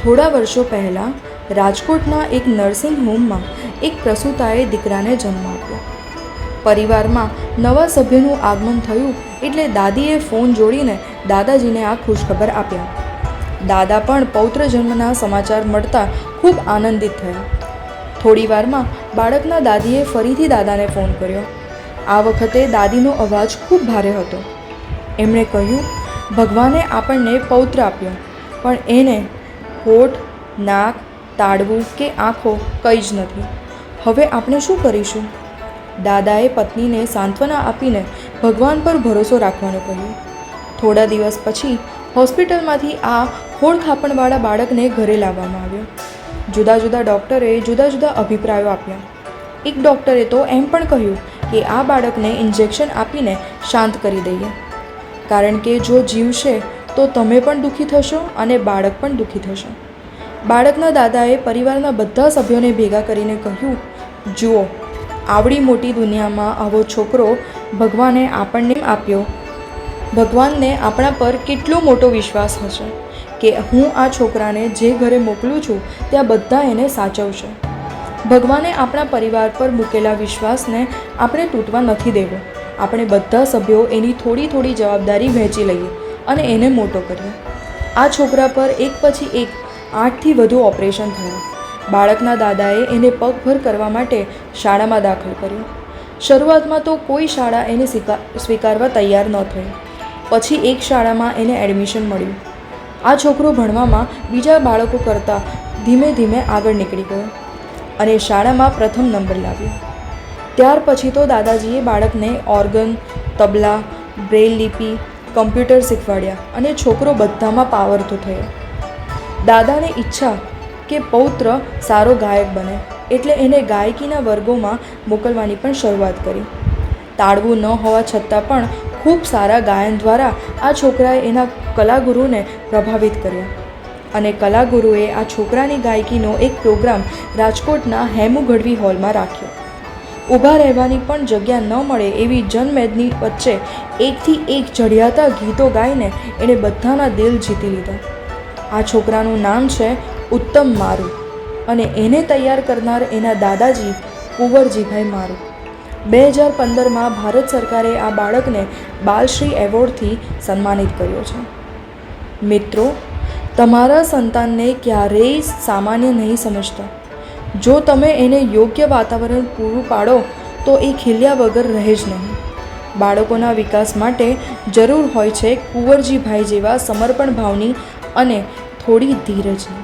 થોડા વર્ષો પહેલાં રાજકોટના એક નર્સિંગ હોમમાં એક પ્રસૂતાએ દીકરાને જન્મ આપ્યો. પરિવારમાં નવા સભ્યનું આગમન થયું એટલે દાદીએ ફોન જોડીને દાદાજીને આ ખુશખબર આપ્યા. દાદા પણ પૌત્ર જન્મના સમાચાર મળતા ખૂબ આનંદિત થયા. થોડી વારમાં બાળકના દાદીએ ફરીથી દાદાને ફોન કર્યો. આ વખતે દાદીનો અવાજ ખૂબ ભારે હતો. એમણે કહ્યું, ભગવાને આપણને પૌત્ર આપ્યો, પણ એને હોઠ, નાક, તાળવું કે આંખો કંઈ જ નથી. હવે આપણે શું કરીશું? દાદાએ પત્નીને સાંત્વના આપીને ભગવાન પર ભરોસો રાખવાનું કહ્યું. થોડા દિવસ પછી હોસ્પિટલમાંથી આ હોડખાપણવાળા બાળકને ઘરે લાવવામાં આવ્યો. જુદા જુદા ડૉક્ટરે જુદા જુદા અભિપ્રાયો આપ્યા. એક ડૉક્ટરે તો એમ પણ કહ્યું કે આ બાળકને ઇન્જેક્શન આપીને શાંત કરી દઈએ, કારણ કે જો જીવશે તો તમે પણ દુઃખી થશો અને બાળક પણ દુઃખી થશે. બાળકના દાદાએ પરિવારના બધા સભ્યોને ભેગા કરીને કહ્યું, જુઓ, આવડી મોટી દુનિયામાં આવો છોકરો ભગવાને આપણને આપ્યો. ભગવાનને આપણા પર કેટલો મોટો વિશ્વાસ હશે કે હું આ છોકરાને જે ઘરે મોકલું છું ત્યાં બધા એને સાચવશે. ભગવાને આપણા પરિવાર પર મૂકેલા વિશ્વાસને આપણે તૂટવા નથી દેવો. આપણે બધા સભ્યો એની થોડી થોડી જવાબદારી વહેંચી લઈએ અને એને મોટો કરીએ. આ છોકરા પર એક પછી એક 8થી વધુ ઓપરેશન થયા. બાળકના દાદાએ એને પગભર કરવા માટે શાળામાં દાખલ કર્યો. શરૂઆતમાં તો કોઈ શાળા એને સ્વીકારવા તૈયાર ન થઈ. પછી એક શાળામાં એને એડમિશન મળ્યું. આ છોકરો ભણવામાં બીજા બાળકો કરતાં ધીમે ધીમે આગળ નીકળી ગયો અને શાળામાં પ્રથમ નંબર લાવ્યો. ત્યાર પછી તો દાદાજીએ બાળકને ઓર્ગન, તબલા, બ્રેઇલ લિપિ, કમ્પ્યુટર શીખવાડ્યા અને છોકરો બધામાં પાવરધો થયો. દાદાને ઈચ્છા કે પૌત્ર સારો ગાયક બને, એટલે એને ગાયકીના વર્ગોમાં મોકલવાની પણ શરૂઆત કરી. તાળવું ન હોવા છતાં પણ ખૂબ સારા ગાયન દ્વારા આ છોકરાએ એના કલાગુરુને પ્રભાવિત કર્યા અને કલાગુરુએ આ છોકરાની ગાયકીનો એક પ્રોગ્રામ રાજકોટના હેમુ ગઢવી હોલમાં રાખ્યો. ઊભા રહેવાની પણ જગ્યા ન મળે એવી જનમેદની વચ્ચે એકથી એક ચઢિયાતા ગીતો ગાઈને એણે બધાના દિલ જીતી લીધા. આ છોકરાનું નામ છે ઉત્તમ મારુ અને એને તૈયાર કરનાર એના દાદાજી કુંવરજીભાઈ મારુ. 2015માં ભારત સરકારે આ બાળકને બાલશ્રી એવોર્ડથી સન્માનિત કર્યો છે. મિત્રો, તમારા સંતાનને ક્યારેય સામાન્ય નહીં સમજતા. જો તમે એને યોગ્ય વાતાવરણ પૂરું પાડો તો એ ખીલ્યા વગર રહે જ નહીં. બાળકોના વિકાસ માટે જરૂર હોય છે કુંવરજીભાઈ જેવા સમર્પણ ભાવની અને થોડી ધીરજની.